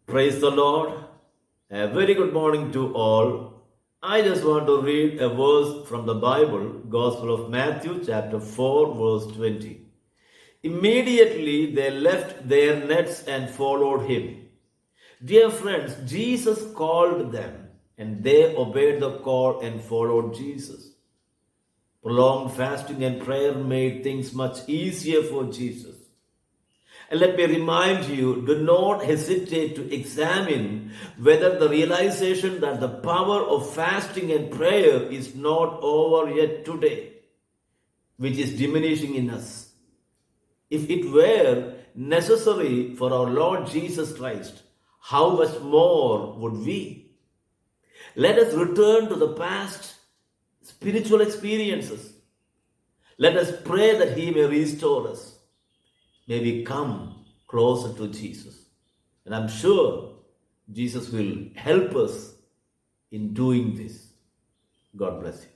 Praise the Lord. A very good morning to all. I just want to read a verse from the Bible, Gospel of Matthew, chapter 4, verse 20. Immediately they left their nets and followed him. Dear friends, Jesus called them and they obeyed the call and followed Jesus. Prolonged fasting and prayer made things much easier for Jesus. And let me remind you, do not hesitate to examine whether the realization that the power of fasting and prayer is not over yet today, which is diminishing in us. If it were necessary for our Lord Jesus Christ, how much more would we? Let us return to the past spiritual experiences. Let us pray that He may restore us. May we come closer to Jesus. And I'm sure Jesus will help us in doing this. God bless you.